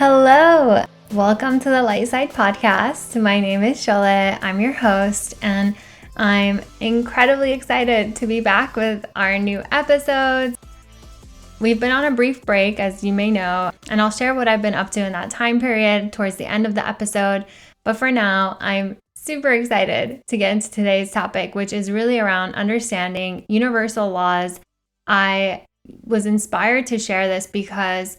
Hello, welcome to the Light Side Podcast. My name is Charlotte. I'm your host, and I'm incredibly excited to be back with our new episodes. We've been on a brief break, as you may know, and I'll share what I've been up to in that time period towards the end of the episode. But for now, I'm super excited to get into today's topic, which is really around understanding universal laws. I was inspired to share this because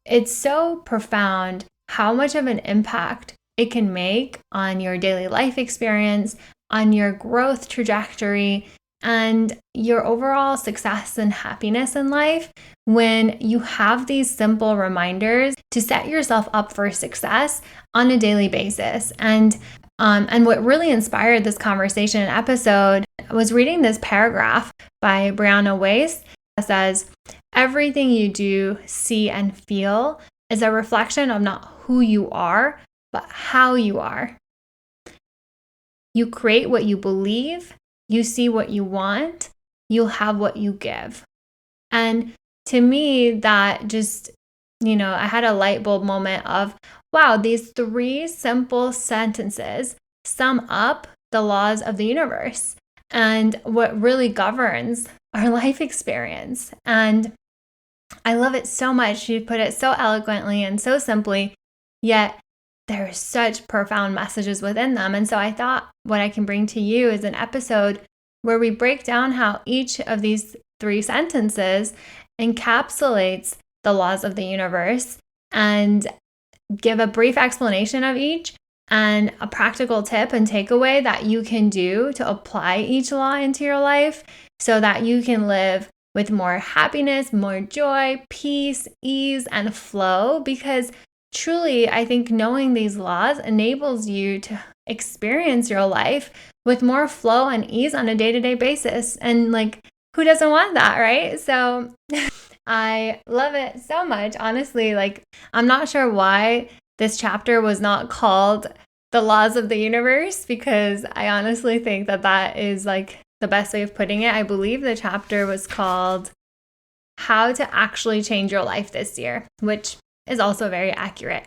it's so profound how much of an impact it can make on your daily life experience, on your growth trajectory, and your overall success and happiness in life when you have these simple reminders to set yourself up for success on a daily basis. And what really inspired this conversation and episode was reading this paragraph by Brianna Weiss that says, "Everything you do, see, and feel is a reflection of not who you are, but how you are. You create what you believe, you see what you want, you'll have what you give." And to me, that just, I had a light bulb moment of, wow, these three simple sentences sum up the laws of the universe and what really governs our life experience. And I love it so much. She put it so eloquently and so simply, yet there are such profound messages within them. And so I thought what I can bring to you is an episode where we break down how each of these three sentences encapsulates the laws of the universe and give a brief explanation of each and a practical tip and takeaway that you can do to apply each law into your life so that you can live with more happiness, more joy, peace, ease, and flow. Because truly, I think knowing these laws enables you to experience your life with more flow and ease on a day-to-day basis. And who doesn't want that, right? So I love it so much. Honestly, I'm not sure why this chapter was not called The Laws of the Universe, because I honestly think that is the best way of putting it. I believe the chapter was called How to Actually Change Your Life This Year, which is also very accurate.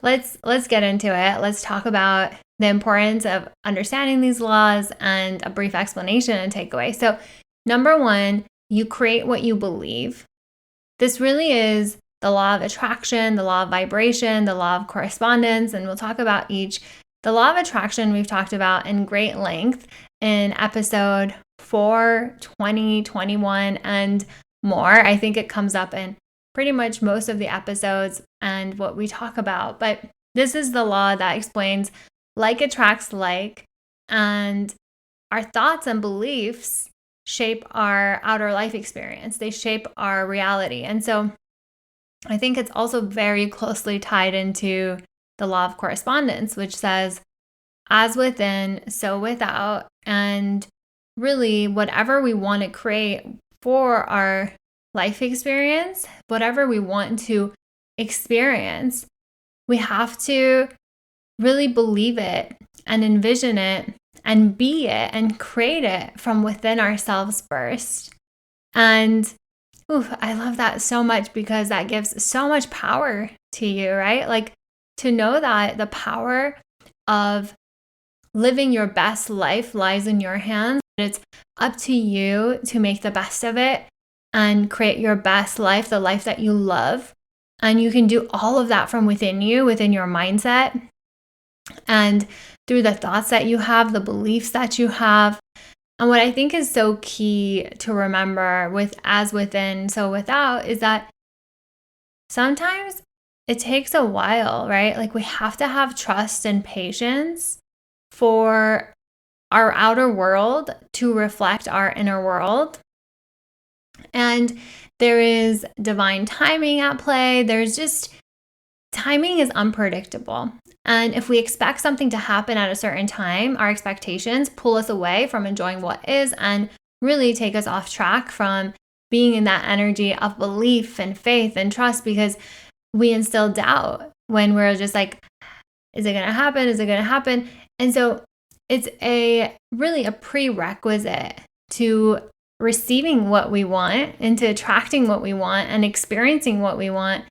Let's get into it. Let's talk about the importance of understanding these laws and a brief explanation and takeaway. So, number one, you create what you believe. This really is the law of attraction, the law of vibration, the law of correspondence, and we'll talk about each. The law of attraction we've talked about in great length in episode 4, 20, 21, and more. I think it comes up in pretty much most of the episodes and what we talk about. But this is the law that explains like attracts like, and our thoughts and beliefs shape our outer life experience. They shape our reality. And so I think it's also very closely tied into the law of correspondence, which says, as within, so without. And really, whatever we want to create for our life experience, whatever we want to experience, we have to really believe it and envision it and be it and create it from within ourselves first. And I love that so much because that gives so much power to you, right? To know that the power of living your best life lies in your hands. It's up to you to make the best of it and create your best life, the life that you love. And you can do all of that from within you, within your mindset, and through the thoughts that you have, the beliefs that you have. And what I think is so key to remember with as within, so without, is that sometimes it takes a while, right? We have to have trust and patience for our outer world to reflect our inner world. And there is divine timing at play. Timing is unpredictable. And if we expect something to happen at a certain time, our expectations pull us away from enjoying what is and really take us off track from being in that energy of belief and faith and trust, because we instill doubt when we're just is it going to happen? Is it going to happen? And so it's really a prerequisite to receiving what we want and to attracting what we want and experiencing what we want,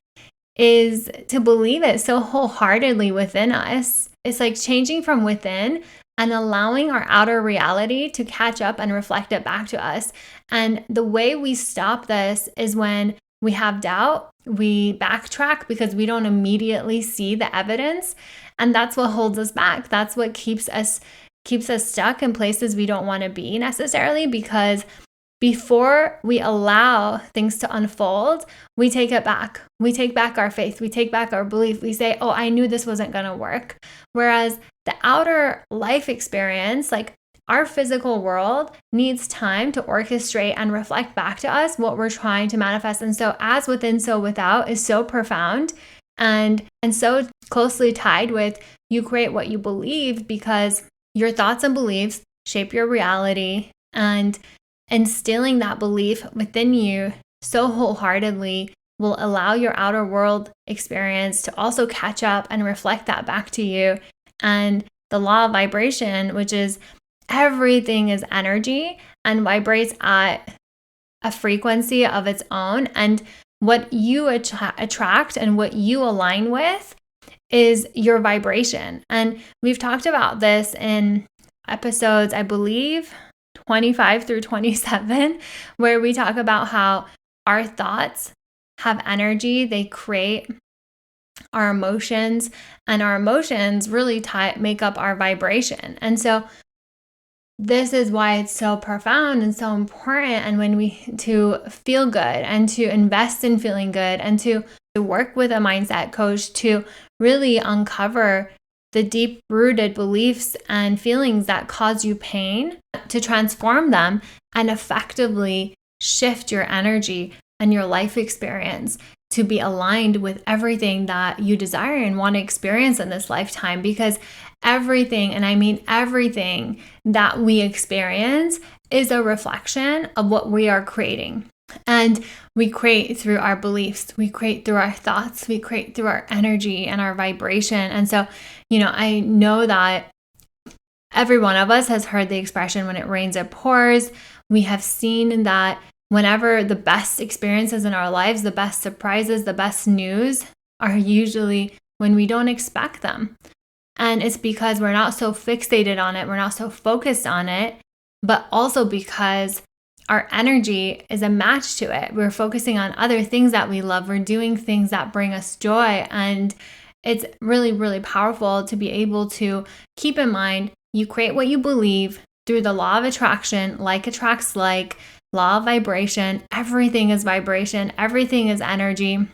is to believe it so wholeheartedly within us. It's like changing from within and allowing our outer reality to catch up and reflect it back to us. And the way we stop this is when we have doubt, we backtrack because we don't immediately see the evidence. And that's what holds us back. That's what keeps us stuck in places we don't want to be necessarily, because before we allow things to unfold, we take it back. We take back our faith. We take back our belief. We say, oh, I knew this wasn't going to work. Whereas the outer life experience, like our physical world, needs time to orchestrate and reflect back to us what we're trying to manifest. And so as within, so without is so profound and so closely tied with you create what you believe, because your thoughts and beliefs shape your reality, and instilling that belief within you so wholeheartedly will allow your outer world experience to also catch up and reflect that back to you. And the law of vibration, which is everything is energy and vibrates at a frequency of its own. And what you attract and what you align with is your vibration. And we've talked about this in episodes, I believe, 25 through 27, where we talk about how our thoughts have energy. They create our emotions, and our emotions really make up our vibration. And so this is why it's so profound and so important. And when to feel good and to invest in feeling good and to work with a mindset coach to really uncover the deep-rooted beliefs and feelings that cause you pain, to transform them and effectively shift your energy and your life experience to be aligned with everything that you desire and want to experience in this lifetime. Because everything, and I mean everything that we experience, is a reflection of what we are creating. And we create through our beliefs, we create through our thoughts, we create through our energy and our vibration. And so, I know that every one of us has heard the expression, when it rains, it pours. We have seen that whenever the best experiences in our lives, the best surprises, the best news are usually when we don't expect them. And it's because we're not so fixated on it, we're not so focused on it, but also because our energy is a match to it. We're focusing on other things that we love. We're doing things that bring us joy. And it's really, really powerful to be able to keep in mind, you create what you believe through the law of attraction, like attracts like, law of vibration. Everything is vibration. Everything is energy.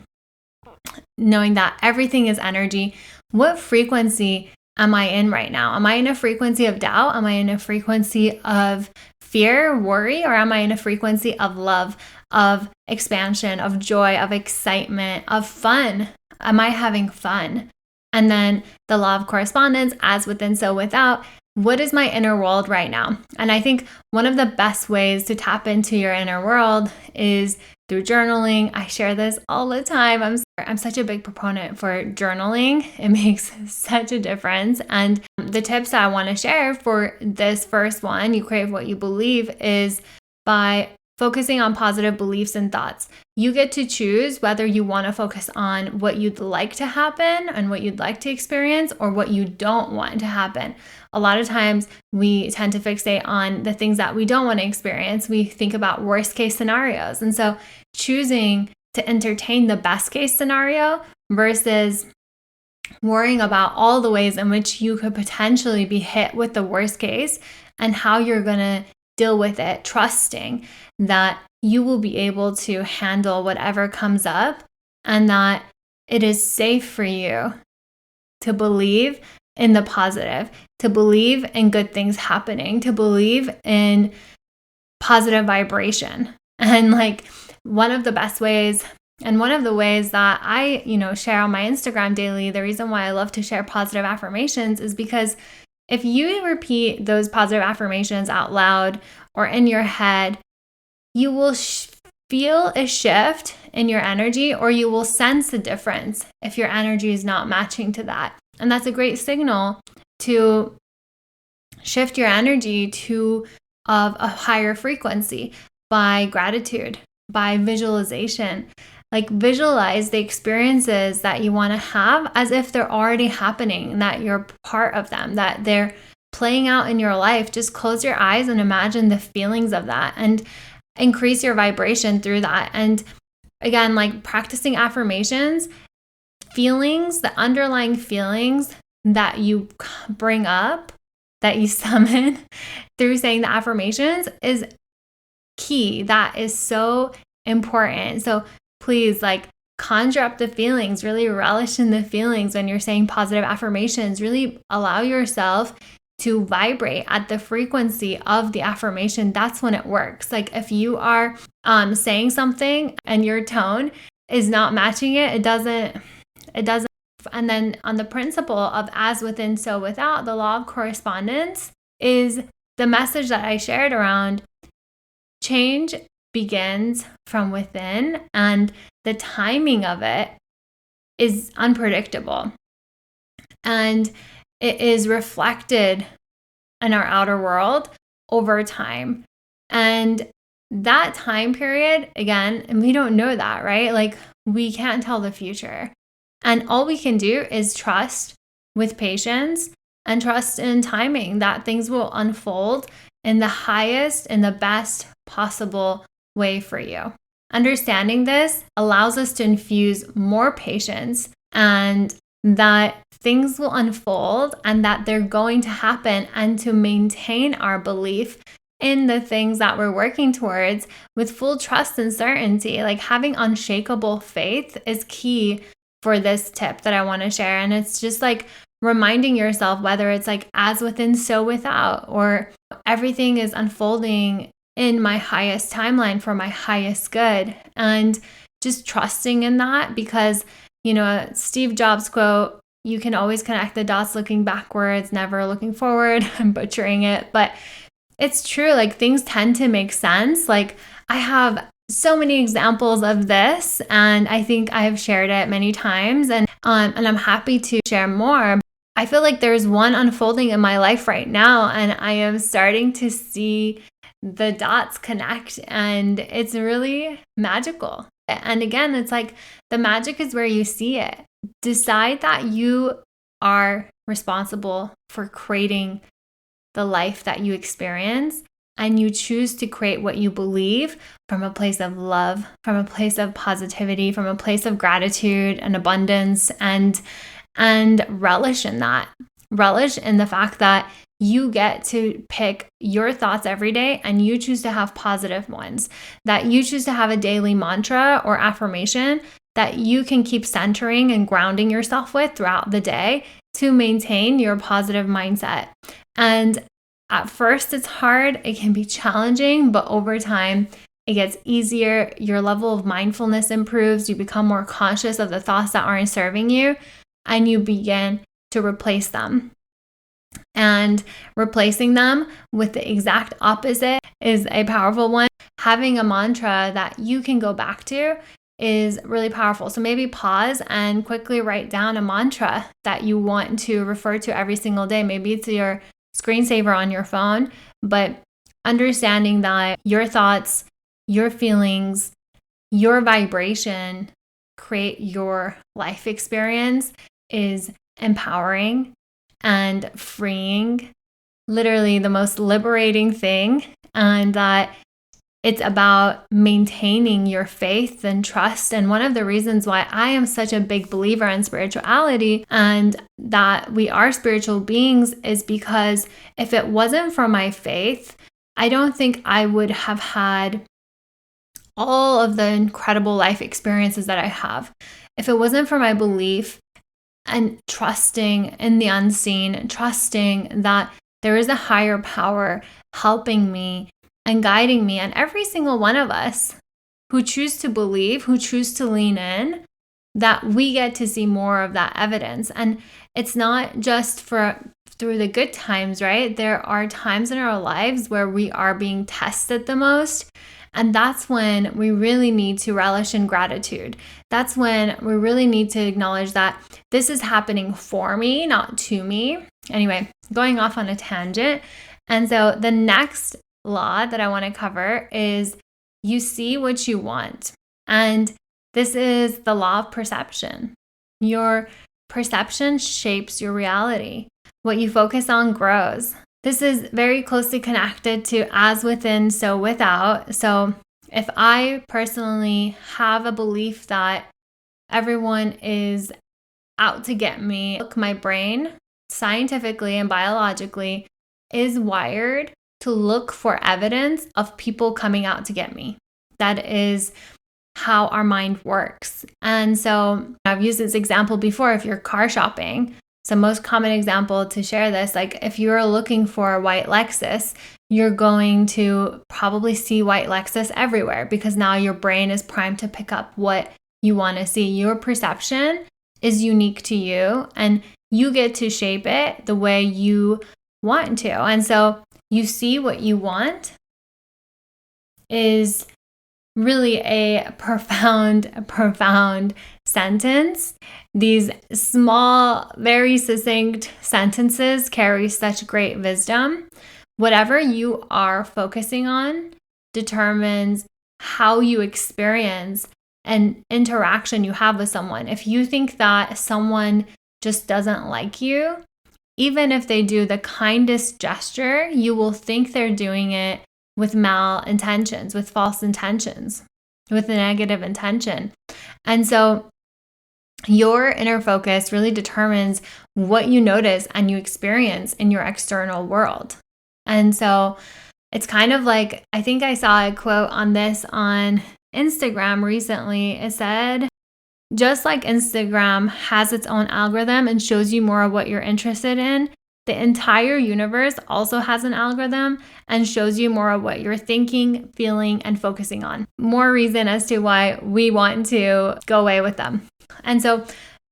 Knowing that everything is energy. What frequency am I in right now? Am I in a frequency of doubt? Am I in a frequency of fear, worry, or am I in a frequency of love, of expansion, of joy, of excitement, of fun? Am I having fun? And then the law of correspondence, as within, so without. What is my inner world right now? And I think one of the best ways to tap into your inner world is through journaling. I share this all the time. I'm such a big proponent for journaling. It makes such a difference. And the tips I want to share for this first one, you create what you believe, is by focusing on positive beliefs and thoughts. You get to choose whether you want to focus on what you'd like to happen and what you'd like to experience, or what you don't want to happen. A lot of times we tend to fixate on the things that we don't want to experience. We think about worst case scenarios. And so choosing to entertain the best case scenario versus worrying about all the ways in which you could potentially be hit with the worst case and how you're going to deal with it, trusting that you will be able to handle whatever comes up, and that it is safe for you to believe in the positive, to believe in good things happening, to believe in positive vibration. And like one of the best ways, and one of the ways that I, share on my Instagram daily, the reason why I love to share positive affirmations is because if you repeat those positive affirmations out loud or in your head, you will feel a shift in your energy, or you will sense a difference if your energy is not matching to that. And that's a great signal to shift your energy to a higher frequency by gratitude, by visualization. Like visualize the experiences that you want to have as if they're already happening, that you're part of them, that they're playing out in your life. Just close your eyes and imagine the feelings of that and increase your vibration through that. And again, like practicing affirmations, feelings, the underlying feelings that you bring up, that you summon through saying the affirmations is key. That is so important. So please, like, conjure up the feelings, really relish in the feelings when you're saying positive affirmations. Really allow yourself to vibrate at the frequency of the affirmation. That's when it works. Like if you are saying something and your tone is not matching it, it doesn't. And then on the principle of as within, so without, the law of correspondence is the message that I shared around change begins from within, and the timing of it is unpredictable. And it is reflected in our outer world over time. And that time period, again, and we don't know that, right? Like we can't tell the future. And all we can do is trust with patience and trust in timing that things will unfold in the highest and the best possible way for you. Understanding this allows us to infuse more patience and that things will unfold and that they're going to happen, and to maintain our belief in the things that we're working towards with full trust and certainty. Like having unshakable faith is key for this tip that I want to share. And it's just like reminding yourself, whether it's like as within, so without, or everything is unfolding in my highest timeline for my highest good, and just trusting in that. Because, you know, Steve Jobs quote, you can always connect the dots looking backwards, never looking forward. I'm butchering it, but it's true. Like things tend to make sense. Like I have so many examples of this, and I think I have shared it many times, and I'm happy to share more. I feel like there's one unfolding in my life right now, and I am starting to see the dots connect, and it's really magical. And again, it's like the magic is where you see it. Decide that you are responsible for creating the life that you experience, and you choose to create what you believe from a place of love, from a place of positivity, from a place of gratitude and abundance, and relish in that. Relish in the fact that you get to pick your thoughts every day and you choose to have positive ones, that you choose to have a daily mantra or affirmation that you can keep centering and grounding yourself with throughout the day to maintain your positive mindset. And at first it's hard, it can be challenging, but over time it gets easier. Your level of mindfulness improves. You become more conscious of the thoughts that aren't serving you, and you begin to replace them. And replacing them with the exact opposite is a powerful one. Having a mantra that you can go back to is really powerful. So maybe pause and quickly write down a mantra that you want to refer to every single day. Maybe it's your screensaver on your phone, but understanding that your thoughts, your feelings, your vibration create your life experience is empowering and freeing, literally the most liberating thing. And that it's about maintaining your faith and trust. And one of the reasons why I am such a big believer in spirituality and that we are spiritual beings is because if it wasn't for my faith, I don't think I would have had all of the incredible life experiences that I have. If it wasn't for my belief and trusting in the unseen, trusting that there is a higher power helping me and guiding me, and every single one of us who choose to believe, who choose to lean in, that we get to see more of that evidence. And it's not just through the good times, right? There are times in our lives where we are being tested the most. And that's when we really need to relish in gratitude. That's when we really need to acknowledge that this is happening for me, not to me. Anyway, going off on a tangent. And so the next law that I want to cover is you see what you want. And This is the law of perception. Your perception shapes your reality. What you focus on grows. This is very closely connected to as within, so without. So if I personally have a belief that everyone is out to get me, look, my brain scientifically and biologically is wired to look for evidence of people coming out to get me. That is how our mind works. And so I've used this example before. If you're car shopping, it's the most common example to share this. Like if you're looking for a white Lexus, you're going to probably see white Lexus everywhere because now your brain is primed to pick up what you want to see. Your perception is unique to you and you get to shape it the way you want to. And so you see what you want is really a profound sentence. These small, very succinct sentences carry such great wisdom. Whatever you are focusing on determines how you experience an interaction you have with someone. If you think that someone just doesn't like you, even if they do the kindest gesture, you will think they're doing it with malintentions, with false intentions, with a negative intention. And so your inner focus really determines what you notice and you experience in your external world. And so it's kind of like, I think I saw a quote on this on Instagram recently. It said, just like Instagram has its own algorithm and shows you more of what you're interested in, the entire universe also has an algorithm and shows you more of what you're thinking, feeling, and focusing on. More reason as to why we want to go away with them. And so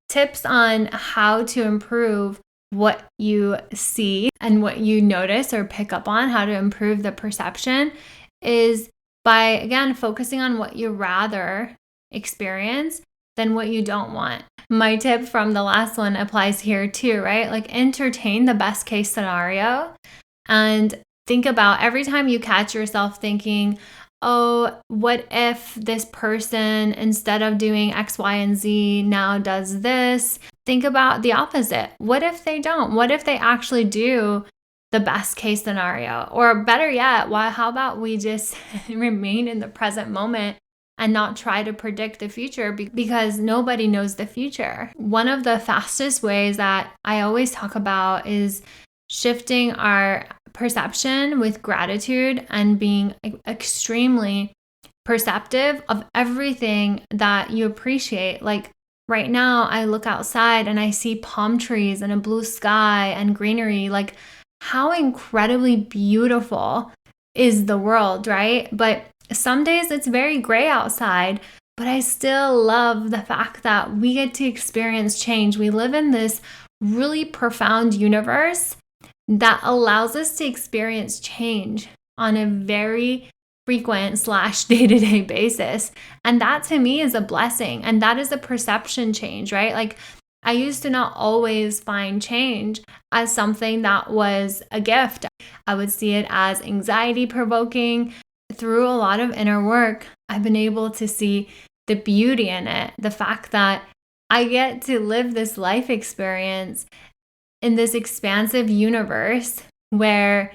tips on how to improve what you see and what you notice or pick up on, how to improve the perception, is by, again, focusing on what you rather experience than what you don't want. My tip from the last one applies here too, right? Like entertain the best case scenario and think about every time you catch yourself thinking, oh, what if this person, instead of doing X, Y, and Z, now does this? Think about the opposite. What if they don't? What if they actually do the best case scenario? Or better yet, how about we just remain in the present moment and not try to predict the future because nobody knows the future. One of the fastest ways that I always talk about is shifting our perception with gratitude and being extremely perceptive of everything that you appreciate. Like right now, I look outside and I see palm trees and a blue sky and greenery. Like how incredibly beautiful is the world, right? But some days it's very gray outside, but I still love the fact that we get to experience change. We live in this really profound universe that allows us to experience change on a very frequent / day-to-day basis. And that to me is a blessing. And that is a perception change, right? Like I used to not always find change as something that was a gift. I would see it as anxiety provoking. Through a lot of inner work, I've been able to see the beauty in it. The fact that I get to live this life experience in this expansive universe where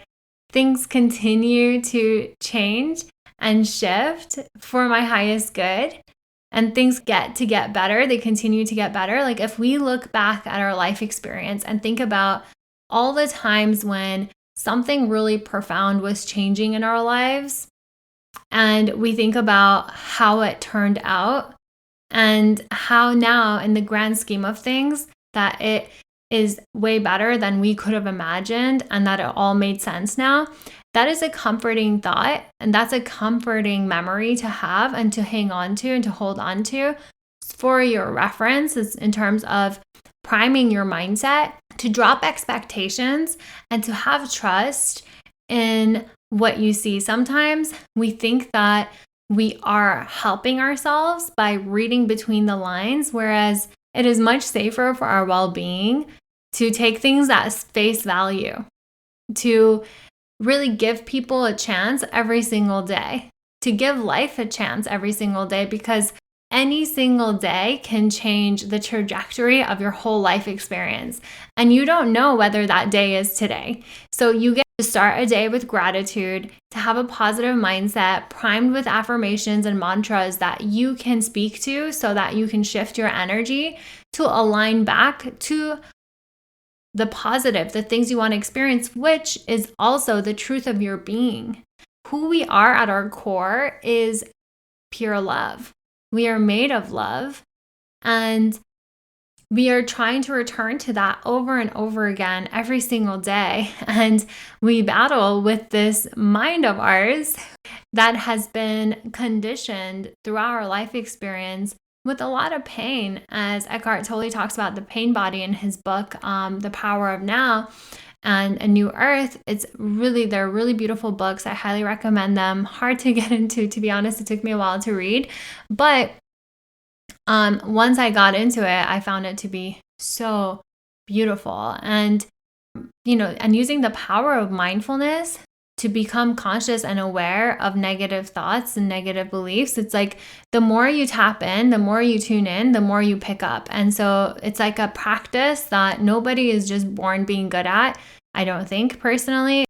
things continue to change and shift for my highest good. And things get better. They continue to get better. Like if we look back at our life experience and think about all the times when something really profound was changing in our lives, and we think about how it turned out and how now in the grand scheme of things that it is way better than we could have imagined and that it all made sense now. That is a comforting thought, and that's a comforting memory to have and to hang on to and to hold on to for your reference in terms of priming your mindset to drop expectations and to have trust in what you see. Sometimes we think that we are helping ourselves by reading between the lines, whereas it is much safer for our well-being to take things at face value, to really give people a chance every single day, to give life a chance every single day, because any single day can change the trajectory of your whole life experience. And you don't know whether that day is today. So you get to start a day with gratitude, to have a positive mindset, primed with affirmations and mantras that you can speak to so that you can shift your energy to align back to the positive, the things you want to experience, which is also the truth of your being. Who we are at our core is pure love. We are made of love, and we are trying to return to that over and over again every single day. And we battle with this mind of ours that has been conditioned throughout our life experience with a lot of pain, as Eckhart Tolle talks about the pain body in his book, The Power of Now and A New Earth. They're really beautiful books. I highly recommend them. Hard to get into, to be honest. It took me a while to read, but once I got into it, I found it to be so beautiful. And, and using the power of mindfulness to become conscious and aware of negative thoughts and negative beliefs. It's like the more you tap in, the more you tune in, the more you pick up. And so it's like a practice that nobody is just born being good at, I don't think, personally.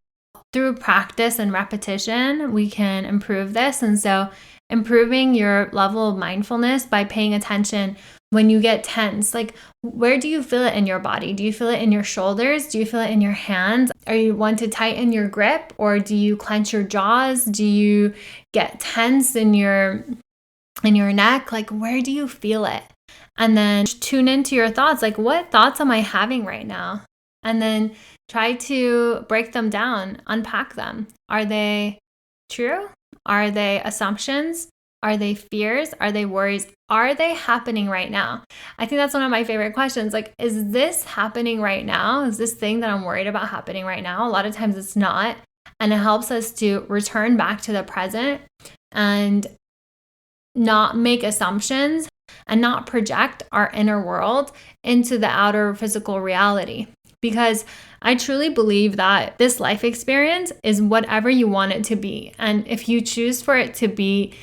Through practice and repetition, we can improve this. And so improving your level of mindfulness by paying attention when you get tense, like where do you feel it in your body? Do you feel it in your shoulders? Do you feel it in your hands? Are you want to tighten your grip, or do you clench your jaws? Do you get tense in your neck? Like where do you feel it? And then tune into your thoughts. Like what thoughts am I having right now? And then try to break them down, unpack them. Are they true? Are they assumptions? Are they fears? Are they worries? Are they happening right now? I think that's one of my favorite questions. Like, is this happening right now? Is this thing that I'm worried about happening right now? A lot of times it's not. And it helps us to return back to the present and not make assumptions and not project our inner world into the outer physical reality. Because I truly believe that this life experience is whatever you want it to be. And if you choose for it to be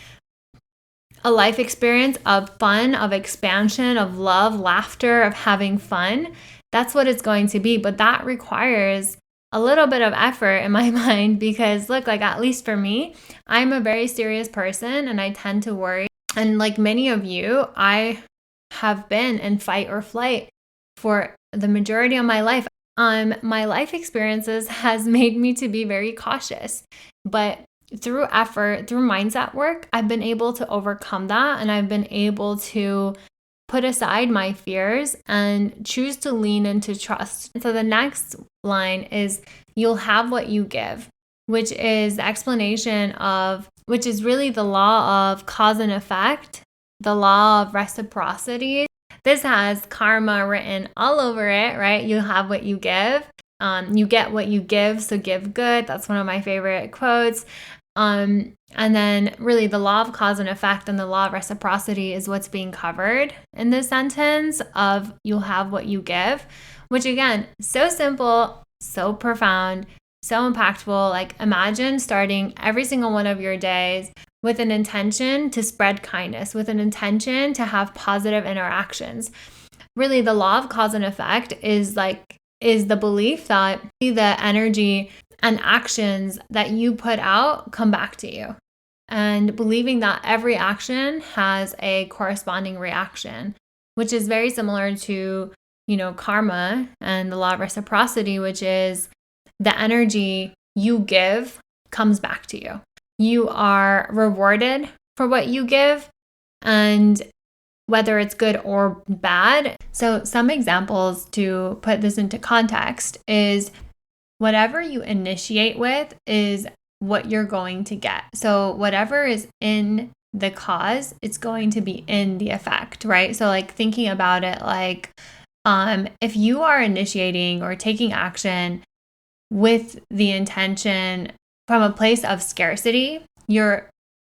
a life experience of fun, of expansion, of love, laughter, of having fun, that's what it's going to be. But that requires a little bit of effort in my mind, because look, like at least for me, I'm a very serious person and I tend to worry. And like many of you, I have been in fight or flight for the majority of my life. My life experiences has made me to be very cautious, but through effort, through mindset work, I've been able to overcome that, and I've been able to put aside my fears and choose to lean into trust. So the next line is, you'll have what you give, which is the explanation of, which is really the law of cause and effect, the law of reciprocity. This has karma written all over it, right? You have what you give. You get what you give, so give good. That's one of my favorite quotes. And then really the law of cause and effect and the law of reciprocity is what's being covered in this sentence of you'll have what you give, which again, so simple, so profound, so impactful. Like imagine starting every single one of your days with an intention to spread kindness, with an intention to have positive interactions. Really, the law of cause and effect is the belief that the energy and actions that you put out come back to you, and believing that every action has a corresponding reaction, which is very similar to, karma and the law of reciprocity, which is the energy you give comes back to you. You are rewarded for what you give, and whether it's good or bad. So some examples to put this into context is whatever you initiate with is what you're going to get. So whatever is in the cause, it's going to be in the effect, right? So like thinking about it like, if you are initiating or taking action with the intention from a place of scarcity,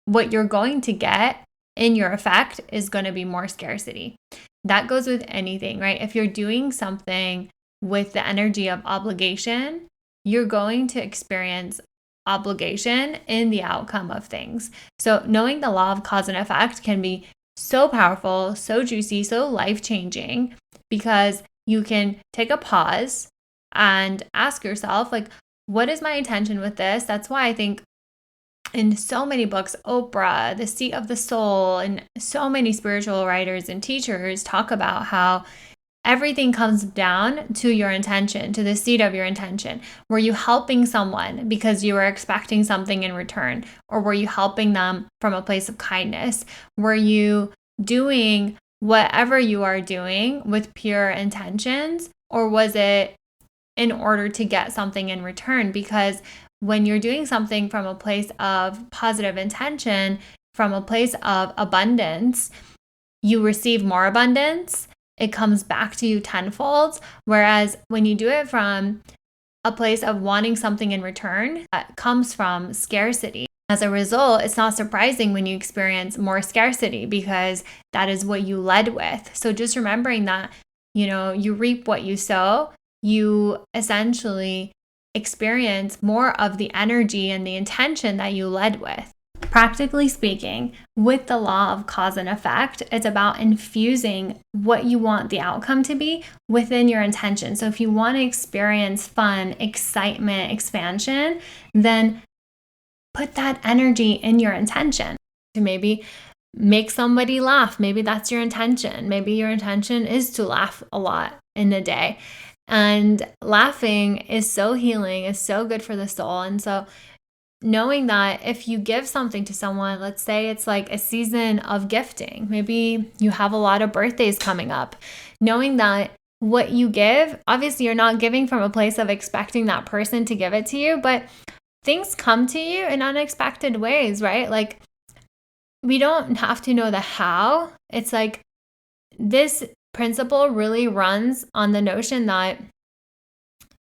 what you're going to get in your effect is going to be more scarcity. That goes with anything, right? If you're doing something with the energy of obligation, you're going to experience obligation in the outcome of things. So knowing the law of cause and effect can be so powerful, so juicy, so life-changing, because you can take a pause and ask yourself, like, what is my intention with this? That's why I think in so many books, Oprah, The Seat of the Soul, and so many spiritual writers and teachers talk about how everything comes down to your intention, to the seed of your intention. Were you helping someone because you were expecting something in return? Or were you helping them from a place of kindness? Were you doing whatever you are doing with pure intentions? Or was it in order to get something in return? Because when you're doing something from a place of positive intention, from a place of abundance, you receive more abundance. It comes back to you tenfold. Whereas when you do it from a place of wanting something in return, that comes from scarcity. As a result, it's not surprising when you experience more scarcity, because that is what you led with. So just remembering that, you reap what you sow. You essentially experience more of the energy and the intention that you led with. Practically speaking, with the law of cause and effect, it's about infusing what you want the outcome to be within your intention. So if you want to experience fun, excitement, expansion, then put that energy in your intention. To maybe make somebody laugh. Maybe that's your intention. Maybe your intention is to laugh a lot in a day. And laughing is so healing, is so good for the soul. And so knowing that if you give something to someone, let's say it's like a season of gifting, maybe you have a lot of birthdays coming up, knowing that what you give, obviously you're not giving from a place of expecting that person to give it to you, but things come to you in unexpected ways, right? Like, we don't have to know the how. It's like this principle really runs on the notion that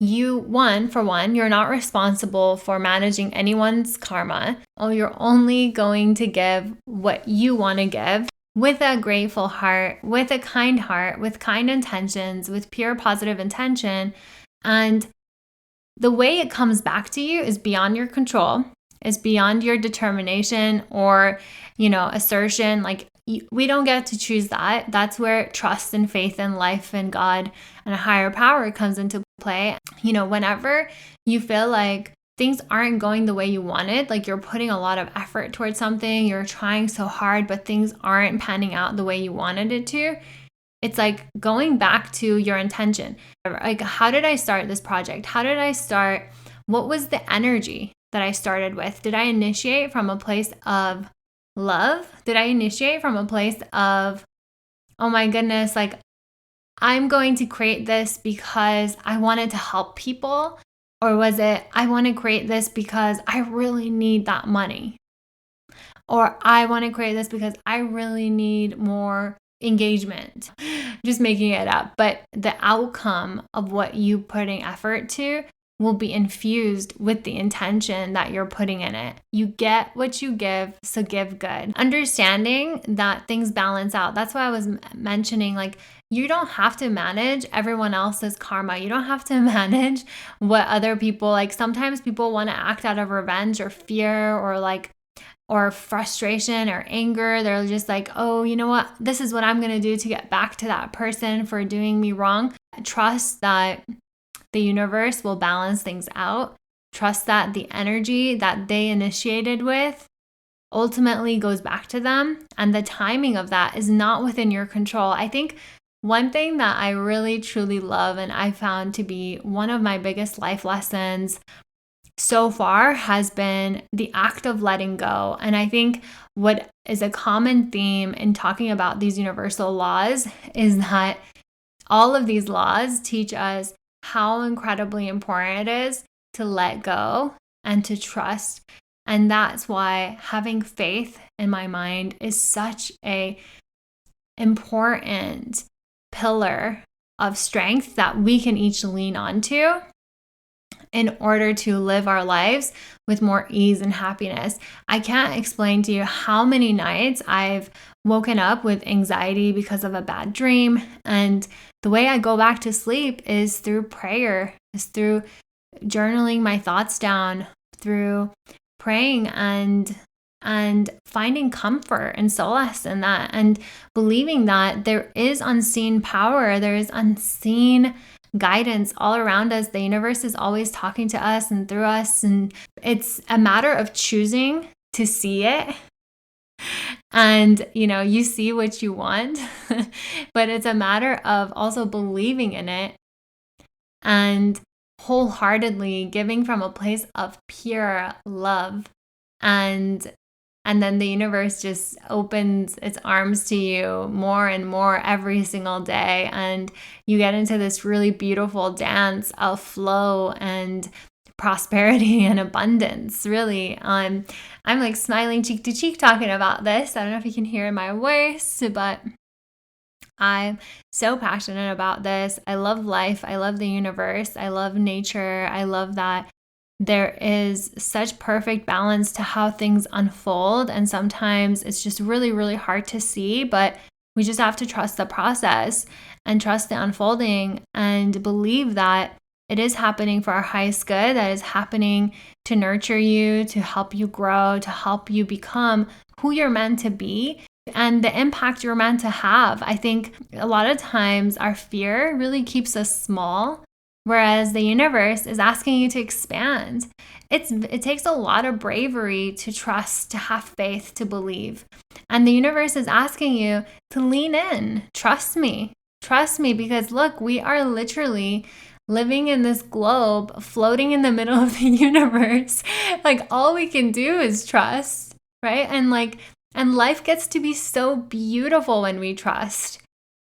you're not responsible for managing anyone's karma. You're only going to give what you want to give with a grateful heart, with a kind heart, with kind intentions, with pure positive intention. And the way it comes back to you is beyond your control, is beyond your determination or, assertion. Like, we don't get to choose that. That's where trust and faith in life and God and a higher power comes into play. Whenever you feel like things aren't going the way you wanted, like you're putting a lot of effort towards something, you're trying so hard, but things aren't panning out the way you wanted it to, it's like going back to your intention. Like, how did I start this project? What was the energy that I started with? Did I initiate from a place of love? Did I initiate from a place of, oh my goodness, like, I'm going to create this because I wanted to help people? Or was it, I want to create this because I really need that money? Or I want to create this because I really need more engagement? Just making it up. But the outcome of what you putting effort to will be infused with the intention that you're putting in it. You get what you give, so give good. Understanding that things balance out. That's why I was mentioning, like, you don't have to manage everyone else's karma. You don't have to manage what other people, like, sometimes people want to act out of revenge or fear or frustration or anger. They're just like, oh, you know what? This is what I'm going to do to get back to that person for doing me wrong. Trust that the universe will balance things out. Trust that the energy that they initiated with ultimately goes back to them. And the timing of that is not within your control. I think one thing that I really, truly love, and I found to be one of my biggest life lessons so far, has been the act of letting go. And I think what is a common theme in talking about these universal laws is that all of these laws teach us how incredibly important it is to let go and to trust. And that's why having faith, in my mind, is such a important pillar of strength that we can each lean onto in order to live our lives with more ease and happiness. I can't explain to you how many nights I've woken up with anxiety because of a bad dream. And the way I go back to sleep is through prayer, is through journaling my thoughts down, through praying and and finding comfort and solace in that, and believing that there is unseen power, there is unseen guidance all around us. The universe is always talking to us and through us, and it's a matter of choosing to see it. And, you see what you want, but it's a matter of also believing in it and wholeheartedly giving from a place of pure love. And then the universe just opens its arms to you more and more every single day. And you get into this really beautiful dance of flow and prosperity and abundance. Really, I'm like smiling cheek to cheek talking about this. I don't know if you can hear my voice, but I'm so passionate about this. I love life. I love the universe. I love nature. I love that there is such perfect balance to how things unfold. And sometimes it's just really, really hard to see, but we just have to trust the process and trust the unfolding and believe that it is happening for our highest good, that is happening to nurture you, to help you grow, to help you become who you're meant to be and the impact you're meant to have. I think a lot of times our fear really keeps us small, whereas the universe is asking you to expand. It takes a lot of bravery to trust, to have faith, to believe. And the universe is asking you to lean in. Trust me, because look, we are literally living in this globe, floating in the middle of the universe. Like all we can do is trust, right? And life gets to be so beautiful when we trust.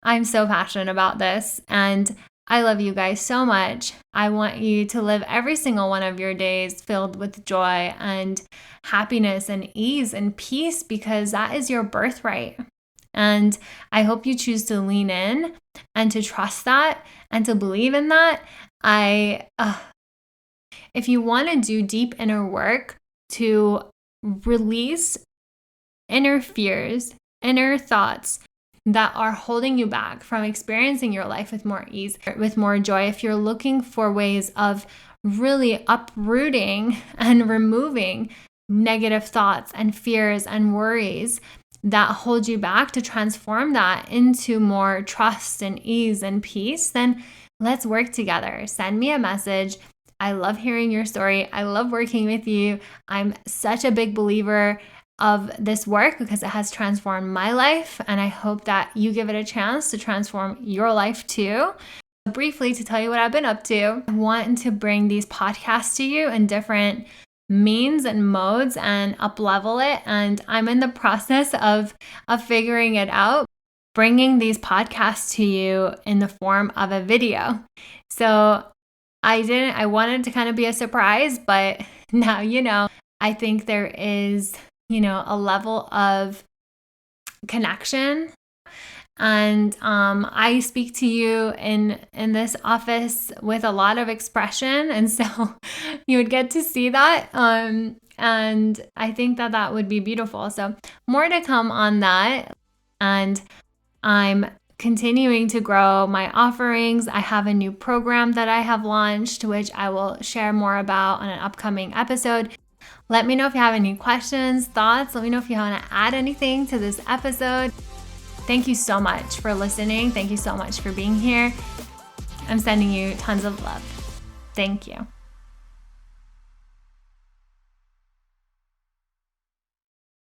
I'm so passionate about this, and I love you guys so much. I want you to live every single one of your days filled with joy and happiness and ease and peace, because that is your birthright. And I hope you choose to lean in and to trust that and to believe in that. If you want to do deep inner work to release inner fears, inner thoughts that are holding you back from experiencing your life with more ease, with more joy, if you're looking for ways of really uprooting and removing negative thoughts and fears and worries that hold you back, to transform that into more trust and ease and peace, then let's work together. Send me a message. I love hearing your story. I love working with you. I'm such a big believer of this work because it has transformed my life, and I hope that you give it a chance to transform your life too. Briefly, to tell you what I've been up to, I want to bring these podcasts to you in different means and modes and uplevel it, and I'm in the process of figuring it out, bringing these podcasts to you in the form of a video. So I wanted to kind of be a surprise, but now I think there is a level of connection. And I speak to you in this office with a lot of expression. And so you would get to see that. And I think that would be beautiful. So more to come on that. And I'm continuing to grow my offerings. I have a new program that I have launched, which I will share more about on an upcoming episode. Let me know if you have any questions, thoughts. Let me know if you want to add anything to this episode. Thank you so much for listening. Thank you so much for being here. I'm sending you tons of love. Thank you.